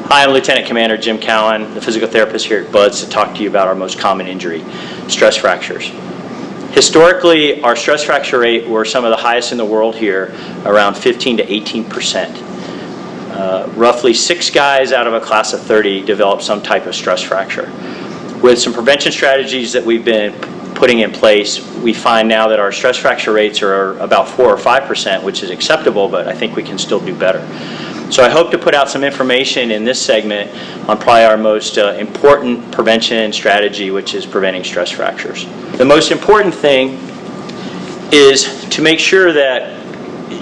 Hi, I'm Lieutenant Commander Jim Cowan, the physical therapist here at BUD/S, to talk to you about our most common injury, stress fractures. Historically, our stress fracture rate were some of the highest in the world here, around 15 to 18%. Roughly 6 guys out of a class of 30 develop some type of stress fracture. With some prevention strategies that we've been putting in place, we find now that our stress fracture rates are about 4 or 5%, which is acceptable, but I think we can still do better. So I hope to put out some information in this segment on probably our most important prevention strategy, which is preventing stress fractures. The most important thing is to make sure that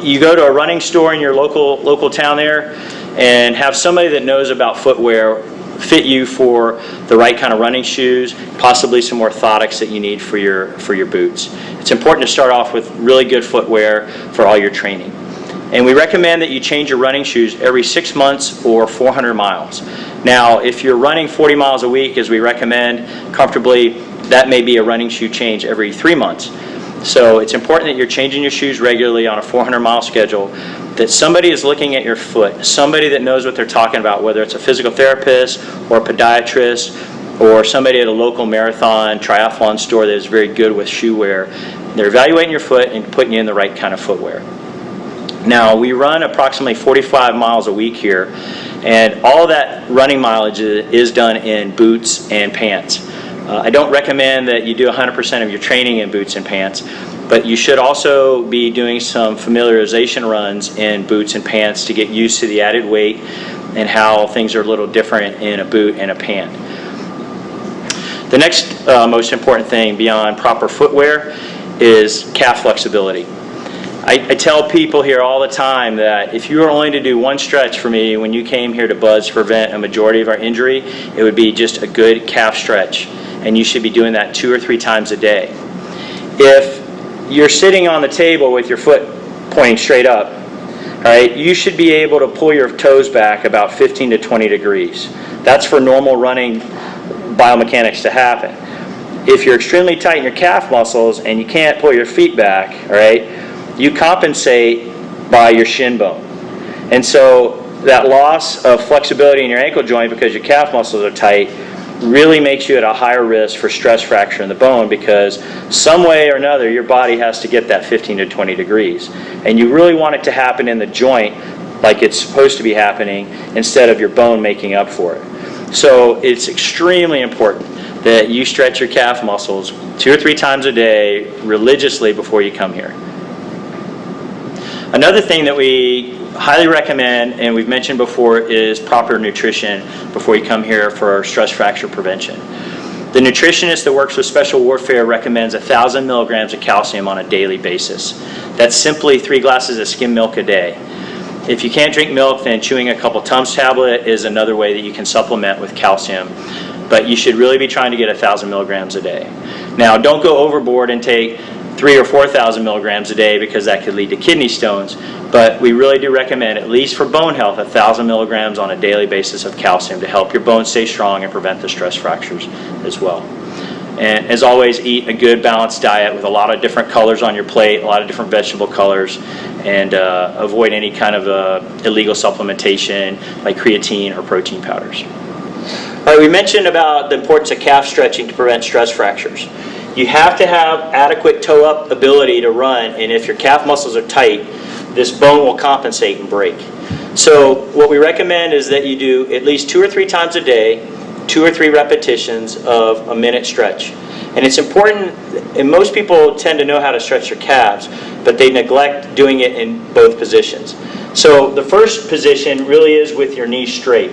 you go to a running store in your local town there and have somebody that knows about footwear fit you for the right kind of running shoes, possibly some orthotics that you need for your boots. It's important to start off with really good footwear for all your training. And we recommend that you change your running shoes every 6 months or 400 miles. Now, if you're running 40 miles a week, as we recommend comfortably, that may be a running shoe change every 3 months. So it's important that you're changing your shoes regularly on a 400-mile schedule, that somebody is looking at your foot, somebody that knows what they're talking about, whether it's a physical therapist or a podiatrist or somebody at a local marathon, triathlon store that is very good with shoe wear. They're evaluating your foot and putting you in the right kind of footwear. Now, we run approximately 45 miles a week here, and all that running mileage is done in boots and pants. I don't recommend that you do 100% of your training in boots and pants, but you should also be doing some familiarization runs in boots and pants to get used to the added weight and how things are a little different in a boot and a pant. The next most important thing beyond proper footwear is calf flexibility. I tell people here all the time that if you were only to do one stretch for me when you came here to BUD/S to prevent a majority of our injury, it would be just a good calf stretch, and you should be doing that 2 or 3 times a day. If you're sitting on the table with your foot pointing straight up, all right, you should be able to pull your toes back about 15 to 20 degrees. That's for normal running biomechanics to happen. If you're extremely tight in your calf muscles and you can't pull your feet back, all right, you compensate by your shin bone. And so that loss of flexibility in your ankle joint because your calf muscles are tight really makes you at a higher risk for stress fracture in the bone, because some way or another your body has to get that 15 to 20 degrees. And you really want it to happen in the joint like it's supposed to be happening instead of your bone making up for it. So it's extremely important that you stretch your calf muscles 2 or 3 times a day religiously before you come here. Another thing that we highly recommend, and we've mentioned before, is proper nutrition before you come here for stress fracture prevention. The nutritionist that works with Special Warfare recommends 1,000 milligrams of calcium on a daily basis. That's simply 3 glasses of skim milk a day. If you can't drink milk, then chewing a couple Tums tablet is another way that you can supplement with calcium. But you should really be trying to get 1,000 milligrams a day. Now, don't go overboard and take 3,000 or 4,000 milligrams a day, because that could lead to kidney stones. But we really do recommend, at least for bone health, 1,000 milligrams on a daily basis of calcium to help your bones stay strong and prevent the stress fractures as well. And as always, eat a good balanced diet with a lot of different colors on your plate, a lot of different vegetable colors, and avoid any kind of illegal supplementation like creatine or protein powders. All right, we mentioned about the importance of calf stretching to prevent stress fractures. You have to have adequate toe-up ability to run, and if your calf muscles are tight, this bone will compensate and break. So what we recommend is that you do at least 2 or 3 times a day, 2 or 3 repetitions of a minute stretch. And it's important, and most people tend to know how to stretch their calves, but they neglect doing it in both positions. So the first position really is with your knee straight.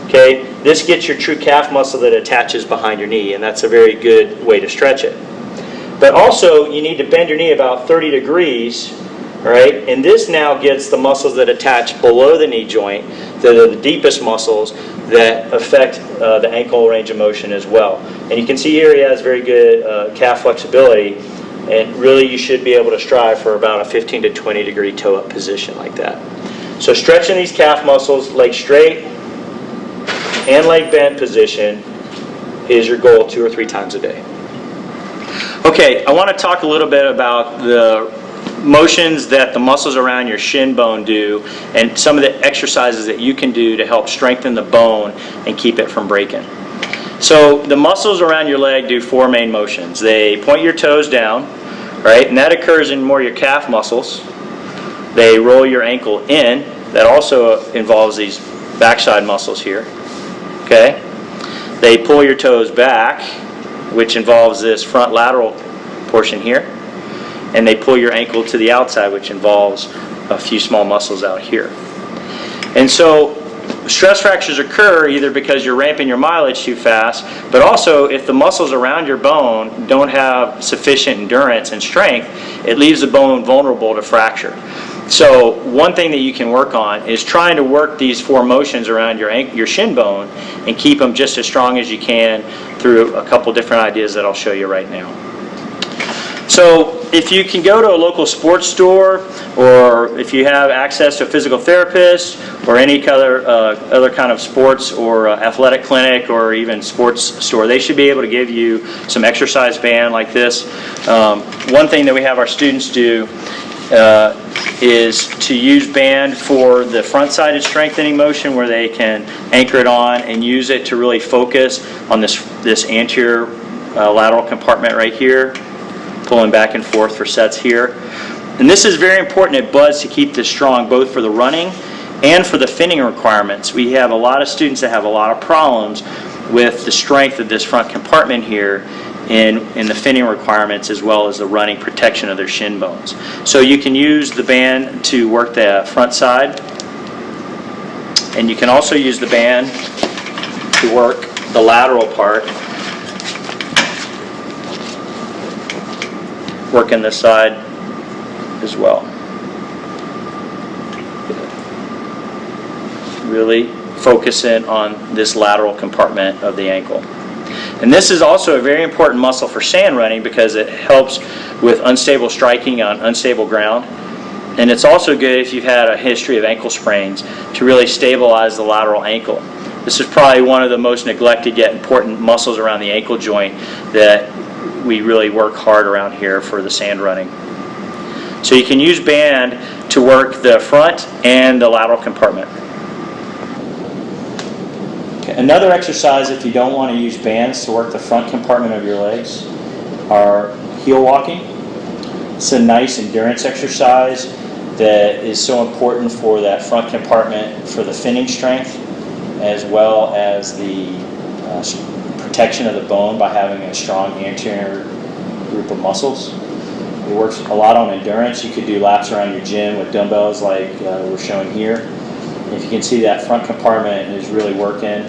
Okay, this gets your true calf muscle that attaches behind your knee, and that's a very good way to stretch it. But also, you need to bend your knee about 30 degrees, all right? And this now gets the muscles that attach below the knee joint, that are the deepest muscles that affect the ankle range of motion as well. And you can see here he has very good calf flexibility, and really you should be able to strive for about a 15 to 20 degree toe-up position like that. So stretching these calf muscles, leg straight, and leg bent position is your goal 2 or 3 times a day. Okay, I want to talk a little bit about the motions that the muscles around your shin bone do, and some of the exercises that you can do to help strengthen the bone and keep it from breaking. So the muscles around your leg do 4 main motions. They point your toes down, right? And that occurs in more your calf muscles. They roll your ankle in. That also involves these backside muscles here. Okay? They pull your toes back, which involves this front lateral portion here. And they pull your ankle to the outside, which involves a few small muscles out here. And so stress fractures occur either because you're ramping your mileage too fast, but also if the muscles around your bone don't have sufficient endurance and strength, it leaves the bone vulnerable to fracture. So one thing that you can work on is trying to work these 4 motions around your shin bone and keep them just as strong as you can through a couple different ideas that I'll show you right now. So if you can go to a local sports store, or if you have access to a physical therapist or any other kind of sports or athletic clinic or even sports store, they should be able to give you some exercise band like this. One thing that we have our students do is to use band for the front-sided strengthening motion, where they can anchor it on and use it to really focus on this anterior lateral compartment right here, pulling back and forth for sets here. And this is very important at BUD/S to keep this strong, both for the running and for the finning requirements. We have a lot of students that have a lot of problems with the strength of this front compartment here in the finning requirements, as well as the running protection of their shin bones. So you can use the band to work the front side, and you can also use the band to work the lateral part, working this side as well. Really focusing on this lateral compartment of the ankle. And this is also a very important muscle for sand running because it helps with unstable striking on unstable ground. And it's also good if you've had a history of ankle sprains to really stabilize the lateral ankle. This is probably one of the most neglected yet important muscles around the ankle joint that we really work hard around here for the sand running. So you can use band to work the front and the lateral compartment. Okay. Another exercise, if you don't want to use bands to work the front compartment of your legs, are heel walking. It's a nice endurance exercise that is so important for that front compartment for the finning strength, as well as the protection of the bone by having a strong anterior group of muscles. It works a lot on endurance. You could do laps around your gym with dumbbells like we're showing here. If you can see, that front compartment is really working.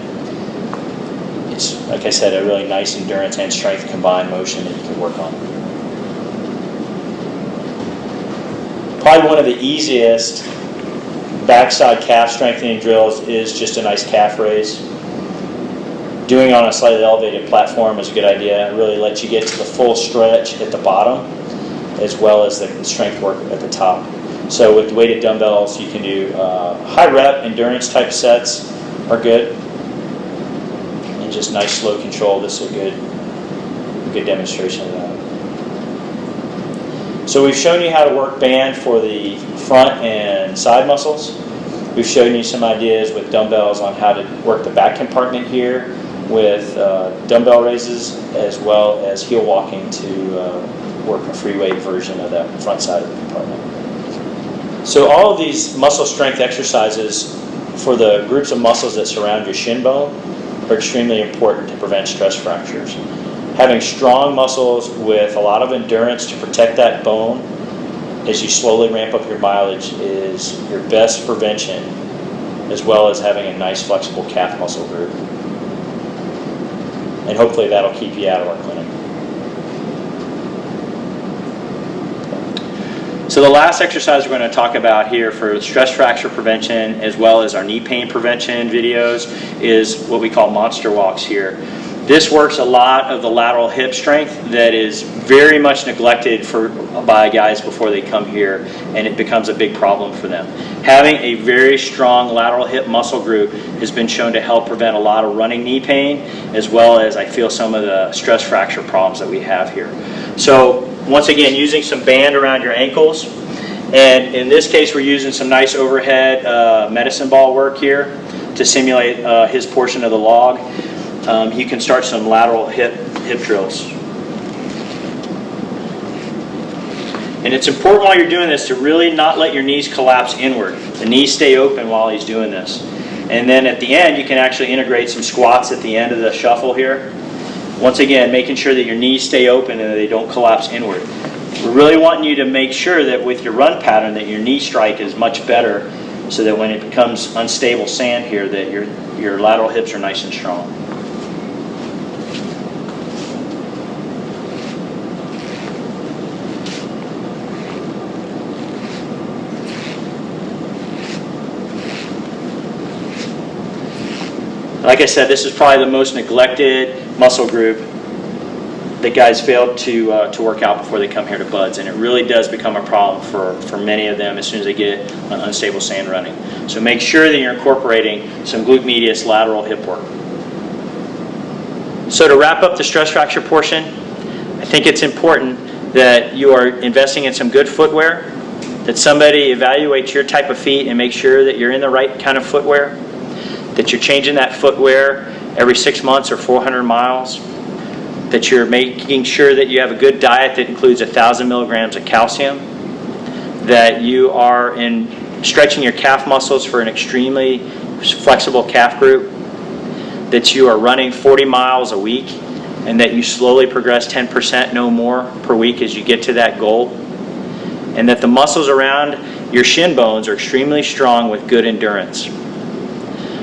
It's, like I said, a really nice endurance and strength combined motion that you can work on. Probably one of the easiest backside calf strengthening drills is just a nice calf raise. Doing on a slightly elevated platform is a good idea. It really lets you get to the full stretch at the bottom, as well as the strength work at the top. So with weighted dumbbells, you can do high rep endurance type sets are good, and just nice slow control. This is a good demonstration of that. So we've shown you how to work band for the front and side muscles. We've shown you some ideas with dumbbells on how to work the back compartment here with dumbbell raises, as well as heel walking to work a free weight version of that front side of the compartment. So all of these muscle strength exercises for the groups of muscles that surround your shin bone are extremely important to prevent stress fractures. Having strong muscles with a lot of endurance to protect that bone as you slowly ramp up your mileage is your best prevention, as well as having a nice flexible calf muscle group. And hopefully that'll keep you out of our clinic. So the last exercise we're going to talk about here for stress fracture prevention, as well as our knee pain prevention videos, is what we call monster walks here. This works a lot of the lateral hip strength that is very much neglected by guys before they come here, and it becomes a big problem for them. Having a very strong lateral hip muscle group has been shown to help prevent a lot of running knee pain, as well as I feel some of the stress fracture problems that we have here. So once again, using some band around your ankles, and in this case we're using some nice overhead medicine ball work here to simulate his portion of the log. You can start some lateral hip drills. And it's important while you're doing this to really not let your knees collapse inward. The knees stay open while he's doing this. And then at the end, you can actually integrate some squats at the end of the shuffle here. Once again, making sure that your knees stay open and that they don't collapse inward. We're really wanting you to make sure that with your run pattern that your knee strike is much better, so that when it becomes unstable sand here, that your lateral hips are nice and strong. Like I said, this is probably the most neglected muscle group that guys fail to work out before they come here to BUD/S, and it really does become a problem for many of them as soon as they get unstable sand running. So make sure that you're incorporating some glute medius lateral hip work. So to wrap up the stress fracture portion, I think it's important that you are investing in some good footwear, that somebody evaluates your type of feet and make sure that you're in the right kind of footwear, that you're changing that footwear every 6 months or 400 miles, that you're making sure that you have a good diet that includes 1,000 milligrams of calcium, that you are stretching your calf muscles for an extremely flexible calf group, that you are running 40 miles a week, and that you slowly progress 10%, no more, per week as you get to that goal, and that the muscles around your shin bones are extremely strong with good endurance.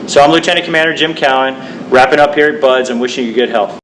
So I'm Lieutenant Commander Jim Cowan, wrapping up here at BUD/S and wishing you good health.